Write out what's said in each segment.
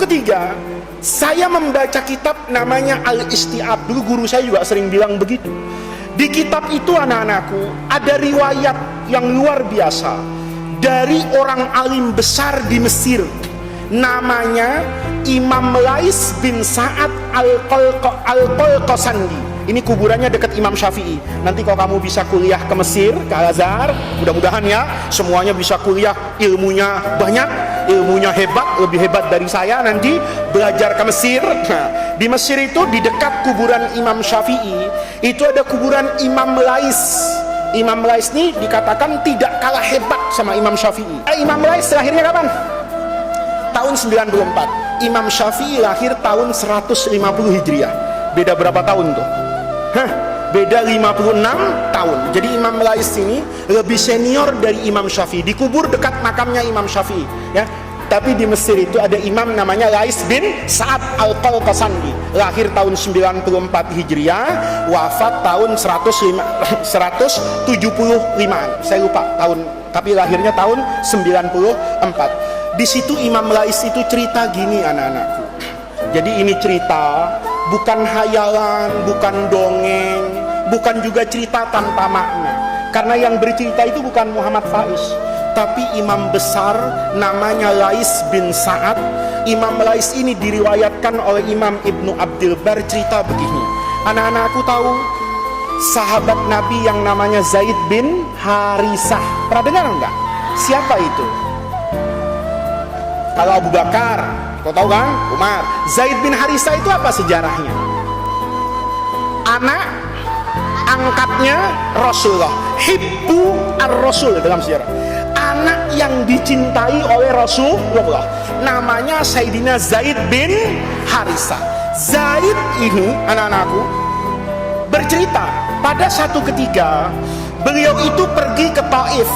ketiga, saya membaca kitab namanya Al-Isti'ab. Dulu guru saya juga sering bilang begitu. Di kitab itu anak-anakku ada riwayat yang luar biasa dari orang alim besar di Mesir, namanya Imam Lais bin Sa'ad Al-Qalqasandi. Ini kuburannya dekat Imam Syafi'i. Nanti kalau kamu bisa kuliah ke Mesir, ke Al-Azhar, mudah-mudahan ya semuanya bisa kuliah, ilmunya banyak, ilmunya hebat, lebih hebat dari saya, nanti belajar ke Mesir. Nah, di Mesir itu di dekat kuburan Imam Syafi'i itu ada kuburan Imam Lais. Imam Lais ini dikatakan tidak kalah hebat sama Imam Syafi'i. Imam Lais lahirnya kapan? Tahun 94. Imam Syafi'i lahir tahun 150 Hijriah. Beda berapa tahun tuh? Beda 56 tahun. Jadi Imam Lais ini lebih senior dari Imam Syafi'i. Dikubur dekat makamnya Imam Syafi'i, ya. Tapi di Mesir itu ada imam namanya Lais bin Sa'ad Al-Qalqasandi. Lahir tahun 94 Hijriah, wafat tahun 175-an. Saya lupa tahun, tapi lahirnya tahun 94. Di situ Imam Lais itu cerita gini anak-anakku. Jadi ini cerita bukan hayalan, bukan dongeng, bukan juga cerita tanpa makna. Karena yang bercerita itu bukan Muhammad Faiz, tapi imam besar namanya Lais bin Sa'ad. Imam Lais ini diriwayatkan oleh Imam Ibnu Abdul Bar, cerita begini. Anak-anakku tahu sahabat Nabi yang namanya Zaid bin Harisah. Pernah dengar enggak? Siapa itu? Kalau Abu Bakar, kau tahu kan? Umar. Zaid bin Harisah itu apa sejarahnya? Anak angkatnya Rasulullah, hibbu ar-Rasul dalam sejarah. Anak yang dicintai oleh Rasulullah, namanya Sayyidina Zaid bin Harisah. Zaid ini anak-anakku bercerita pada satu ketika beliau itu pergi ke Taif.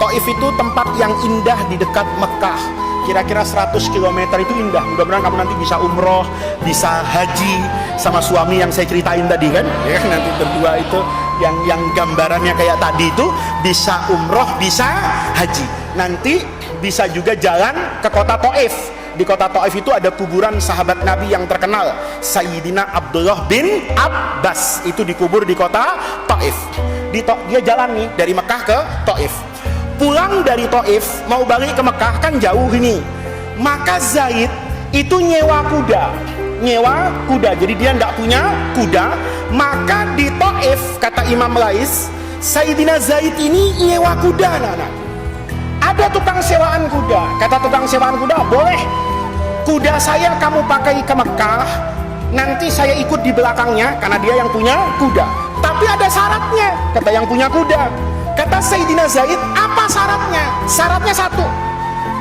Taif itu tempat yang indah di dekat Mekah, kira-kira 100 km. Itu indah. Mudah-mudahan kamu nanti bisa umroh, bisa haji sama suami yang saya ceritain tadi kan, ya, nanti berdua itu yang gambarannya kayak tadi itu bisa umroh, bisa haji. Nanti bisa juga jalan ke kota Taif. Di kota Taif itu ada kuburan sahabat Nabi yang terkenal, Sayyidina Abdullah bin Abbas. Itu dikubur di kota Taif. Dia jalan nih dari Mekah ke Taif. Pulang dari Taif mau balik ke Mekah kan jauh ini. Maka Zaid itu nyewa kuda. Jadi dia tidak punya kuda. Maka di Taif, kata Imam Lais, Sayyidina Zaid ini nyewa kuda, anak-anak. Ada tukang sewaan kuda. Kata tukang sewaan kuda, boleh kuda saya kamu pakai ke Mekah, nanti saya ikut di belakangnya, karena dia yang punya kuda. Tapi ada syaratnya, kata yang punya kuda. Kata Sayyidina Zaid, apa syaratnya? Syaratnya satu,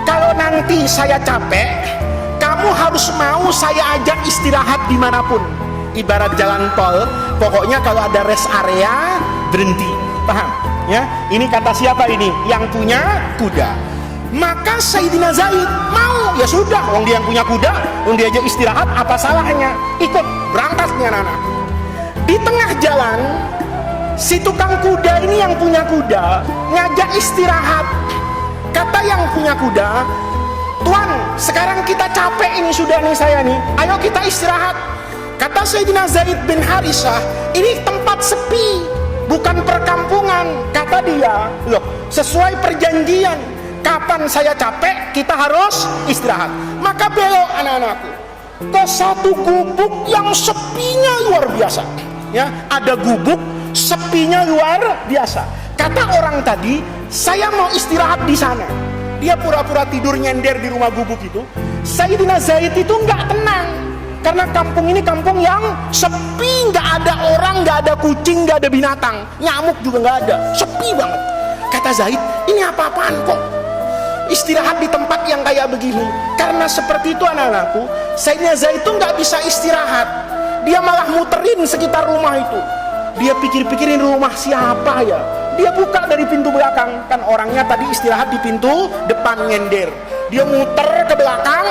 kalau nanti saya capek, kamu harus mau saya ajak istirahat dimanapun. Ibarat jalan tol, pokoknya kalau ada rest area, berhenti. Paham? Ya, ini kata siapa ini? Yang punya kuda. Maka Sayyidina Zaid mau, ya sudah, wong dia yang punya kuda, wong dia ajak istirahat, apa salahnya? Ikut, berangkatnya anak-anak. Di tengah jalan, si tukang kuda ini yang punya kuda ngajak istirahat. Kata yang punya kuda, Tuan, sekarang kita capek ini sudah nih saya nih, ayo kita istirahat. Kata Sayyidina Zaid bin Harisah, ini tempat sepi, bukan perkampungan. Kata dia, loh, sesuai perjanjian, kapan saya capek kita harus istirahat. Maka belok anak-anakku ke satu gubuk yang sepinya luar biasa, ya, ada gubuk sepinya luar biasa. Kata orang tadi, saya mau istirahat di sana. Dia pura-pura tidur nyender di rumah gubuk itu. Sayyidina Zaid itu nggak tenang, karena kampung ini kampung yang sepi, nggak ada orang, nggak ada kucing, nggak ada binatang, nyamuk juga nggak ada, sepi banget. Kata Zaid, ini apa-apaan kok istirahat di tempat yang kayak begini? Karena seperti itu anak-anakku, Sayyidina Zaid itu nggak bisa istirahat. Dia malah muterin sekitar rumah itu. Dia pikir-pikirin rumah siapa ya. Dia buka dari pintu belakang, kan orangnya tadi istirahat di pintu depan nyender. Dia muter ke belakang,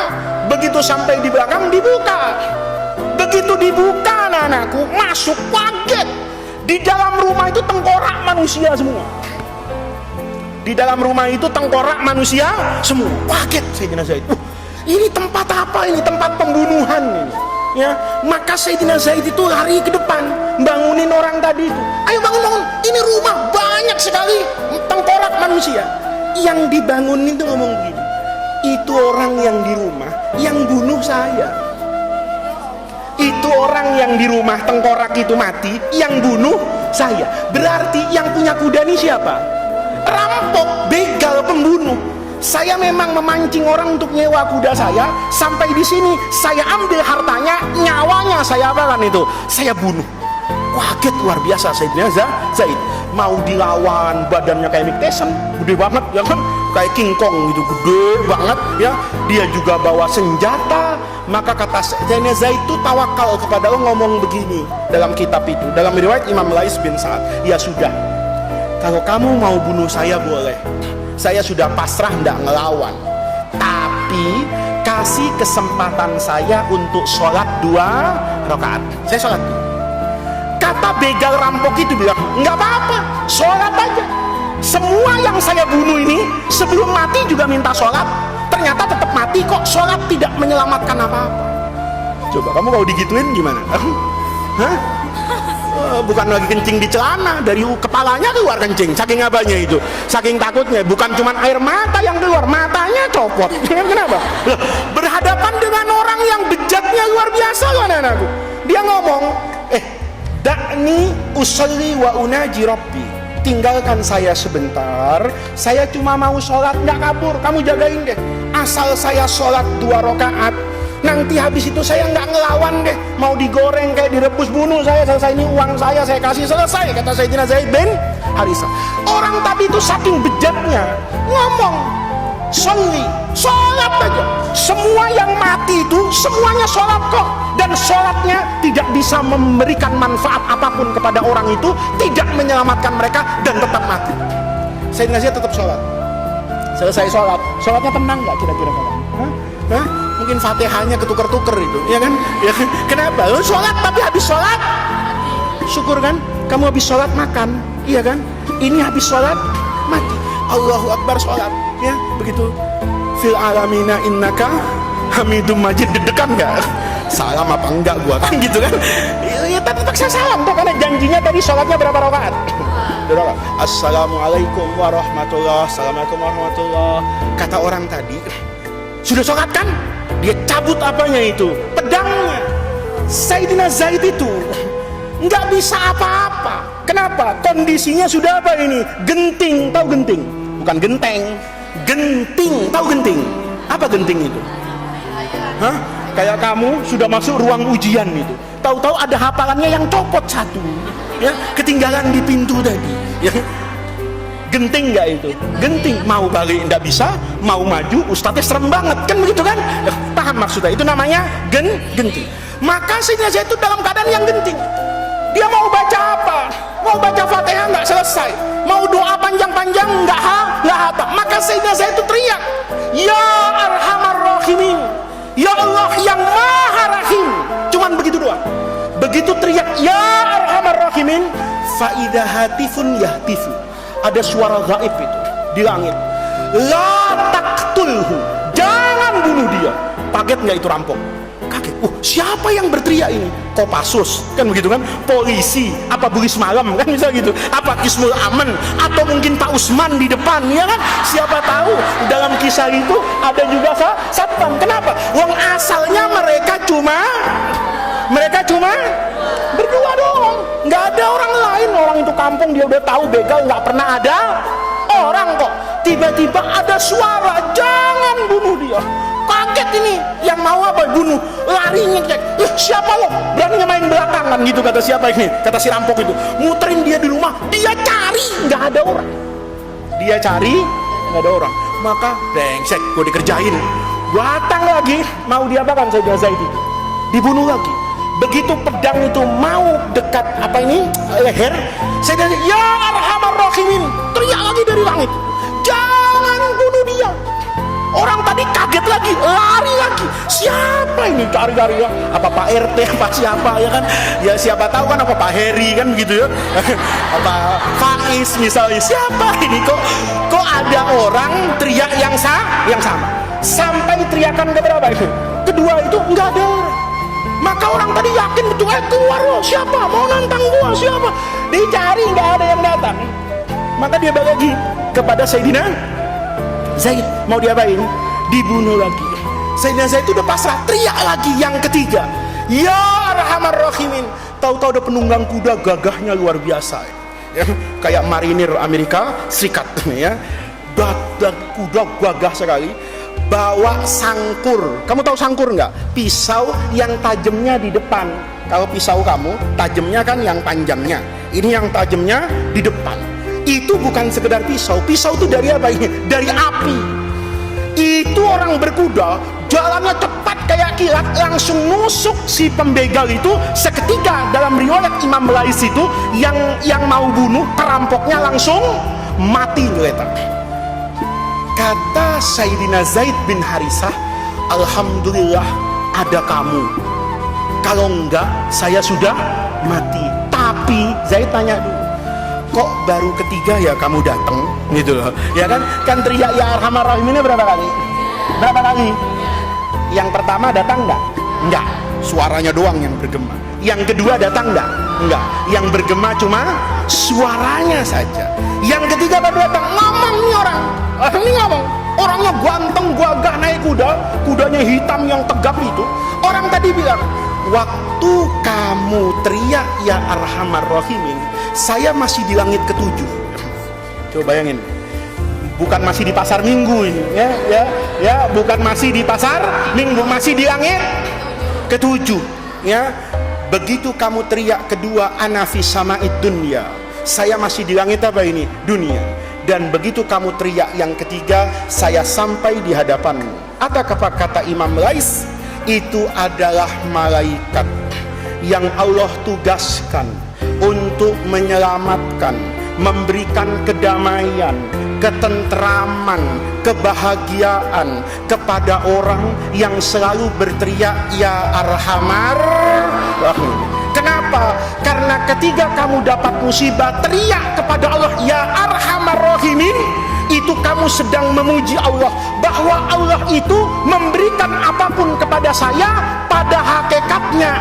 begitu sampai di belakang dibuka. Begitu dibuka anak-anakku, masuk, kaget. Di dalam rumah itu tengkorak manusia semua. Di dalam rumah itu tengkorak manusia semua. Kaget Sayyidina Zaid. Ini tempat apa ini? Tempat pembunuhan ini. Ya, maka Sayyidina Zaid itu lari ke depan, bangunin orang tadi itu. Ayo bangun. Ini rumah banyak sekali tengkorak manusia. Yang dibangunin itu ngomong gini. Itu orang yang di rumah yang bunuh saya. Itu orang yang di rumah tengkorak itu mati, yang bunuh saya. Berarti yang punya kuda ini siapa? Rampok, begal, pembunuh. Saya memang memancing orang untuk nyewa kuda saya, sampai di sini saya ambil hartanya, nyawanya saya apakan itu? Saya bunuh. Kaget luar biasa Sayyidina Zaid. Mau dilawan, badannya kayak Mike Tyson, gede banget ya kan? Kayak King Kong gitu, gede banget ya. Dia juga bawa senjata. Maka kata Sayyidina Zaid itu tawakal kepada Allah, ngomong begini dalam kitab itu. Dalam riwayat Imam Lais bin Sa'ad, ya sudah, kalau kamu mau bunuh saya boleh. Saya sudah pasrah, tidak ngelawan. Tapi kasih kesempatan saya untuk sholat 2 rakaat. Saya sholat. Kata begal rampok itu bilang, nggak apa-apa, sholat aja. Semua yang saya bunuh ini sebelum mati juga minta sholat. Ternyata tetap mati kok. Sholat tidak menyelamatkan apa-apa. Coba kamu mau digituin gimana? Hah? Bukan lagi kencing di celana, dari kepalanya keluar kencing, saking abahnya itu, saking takutnya. Bukan cuma air mata yang keluar, matanya copot. Kenapa? Berhadapan dengan orang yang bejatnya luar biasa loh anak-anakku. Dia ngomong, dakni usolli wa unaji rabbi, tinggalkan saya sebentar, saya cuma mau sholat, nggak kabur, kamu jagain deh. Asal saya sholat 2 rakaat, nanti habis itu saya nggak ngelawan deh. Mau digoreng kayak direbus, bunuh saya, selesai, ini uang saya kasih, selesai. Kata Sayyidina Zaid bin Harisah. Orang tadi itu saking bejatnya ngomong, sholat aja. Semua yang mati itu semuanya sholat kok, dan sholatnya tidak bisa memberikan manfaat apapun kepada orang itu, tidak menyelamatkan mereka, dan tetap mati. Sayyidina Zaid tetap sholat. Selesai sholatnya tenang nggak kira-kira kawan? Hah? Mungkin fatihahnya ketuker-tuker itu, ya kan? Ya, kenapa? Lu sholat tapi habis sholat, syukur kan? Kamu habis sholat makan, iya kan? Ini habis sholat mati. Allahu Akbar, sholat, ya begitu. Fil alamina innaka hamidum majid, deg-degan nggak? Salam apa enggak gua kan gitu kan? Ya tetap saya salam tuh, karena janjinya tadi sholatnya berapa rakaat? Assalamualaikum warahmatullahi, assalamualaikum warahmatullahi. Kata orang tadi, sudah sholat kan? Dia cabut apanya itu? Pedangnya. Sayyidina Zaid itu nggak bisa apa-apa. Kenapa? Kondisinya sudah apa ini? Genting, tahu genting? Bukan genteng. Genting, tahu genting? Apa genting itu? Hah? Kayak kamu sudah masuk ruang ujian itu, tahu-tahu ada hafalannya yang copot satu, ya, ketinggalan di pintu tadi, ya. Genting nggak itu? Genting, mau balik nggak bisa, mau maju ustadznya serem banget, kan begitu kan? Paham maksudnya? Itu namanya genting. Maka Sayyidina Zaid itu dalam keadaan yang genting. Dia mau baca apa? Mau baca Fatihah nggak selesai, mau doa panjang-panjang nggak hafal. Maka Sayyidina Zaid itu teriak, ya arhamar rahimin, ya Allah yang maha rahim. Cuman begitu doang. Begitu teriak ya arhamar rahimin, faidah hatifun yahtifu, ada suara gaib itu di langit, la taqtulhu, jangan bunuh dia. Kaget nggak itu rampok? Kaget. Siapa yang berteriak ini? Kopassus kan begitu kan? Polisi apa bulis malam kan bisa gitu? Apa Kismul Aman atau mungkin Pak Usman di depan, ya kan? Siapa tahu dalam kisah itu ada juga satpam. Kenapa? Wong asalnya mereka cuma berdua doang, nggak ada orang lain. Orang itu kampung dia udah tahu begal, nggak pernah ada orang kok. Tiba-tiba ada suara, jangan bunuh dia. Kaget ini, yang mau apa? Bunuh. Lari ngecek, siapa lo? Berani main belakangan gitu, kata siapa ini? Kata si rampok itu. Muterin dia di rumah, dia cari, nggak ada orang. Dia cari, nggak ada orang. Maka brengsek, gue dikerjain. Datang lagi, mau diapakan Sayyidina Zaid itu? Dibunuh lagi. Begitu pedang itu mau dekat apa ini leher, Sayyidina Zaid, ya arhamar rahimin, teriak lagi dari langit, jangan bunuh dia. Orang tadi kaget lagi, lari lagi. Siapa ini cari-cari ya? Apa Pak RT, apa siapa ya kan? Ya siapa tahu kan, apa Pak Heri kan gitu ya? Apa Faiz misalnya? Siapa ini? Kok ada orang teriak yang sama? sampai teriakan keberapa itu? Kedua itu nggak ada orang. Maka orang tadi yakin betul, keluar loh, siapa mau nantang gua, siapa? Dicari nggak ada yang datang. Maka dia balik lagi kepada Sayyidina Zaid, mau diapain? Dibunuh lagi. Sayyidina Zaid itu udah pasrah, teriak lagi yang ketiga, ya Arhamar Rahimin. Tahu-tahu ada penunggang kuda gagahnya luar biasa ya, kayak marinir Amerika Serikat ya, kuda gagah sekali, bawa sangkur. Kamu tahu sangkur nggak? Pisau yang tajamnya di depan. Kalau pisau kamu tajamnya kan yang panjangnya, ini yang tajamnya di depan. Itu bukan sekedar pisau. Pisau itu dari apa ini? Dari api. Itu orang berkuda jalannya cepat kayak kilat, langsung nusuk si pembegal itu seketika. Dalam riwayat Imam Lais itu yang mau bunuh perampoknya langsung mati geletak. Kata Sayyidina Zaid bin Harisah, alhamdulillah ada kamu, kalau enggak saya sudah mati. Tapi Zaid tanya dulu, kok baru ketiga ya kamu datang gitu loh ya kan teriak ya Arhamar Rahiminnya berapa kali? Yang pertama datang enggak, suaranya doang yang bergema. Yang kedua datang enggak, yang bergema cuma suaranya saja. Yang ketiga baru datang, ngomong nih orang. Ini ngomong, orangnya ganteng, gagah, naik kuda, kudanya hitam yang tegap itu. Orang tadi bilang, waktu kamu teriak ya Arhamar Rahimin, saya masih di langit ketujuh. Coba bayangin, bukan masih di pasar Minggu ini ya, bukan masih di pasar Minggu, masih di langit ketujuh ya. Begitu kamu teriak kedua, ana fis sama'id dunya, saya masih di langit apa ini? Dunia. Dan begitu kamu teriak yang ketiga, saya sampai di hadapanmu. Ada kata Imam Lais, itu adalah malaikat yang Allah tugaskan untuk menyelamatkan, memberikan kedamaian, ketentraman, kebahagiaan kepada orang yang selalu berteriak ya Arhamar Rahim. Kenapa? Karena ketika kamu dapat musibah, teriak kepada Allah ya Arhamar Rahimin, itu kamu sedang memuji Allah bahwa Allah itu memberikan apapun kepada saya, pada hakikatnya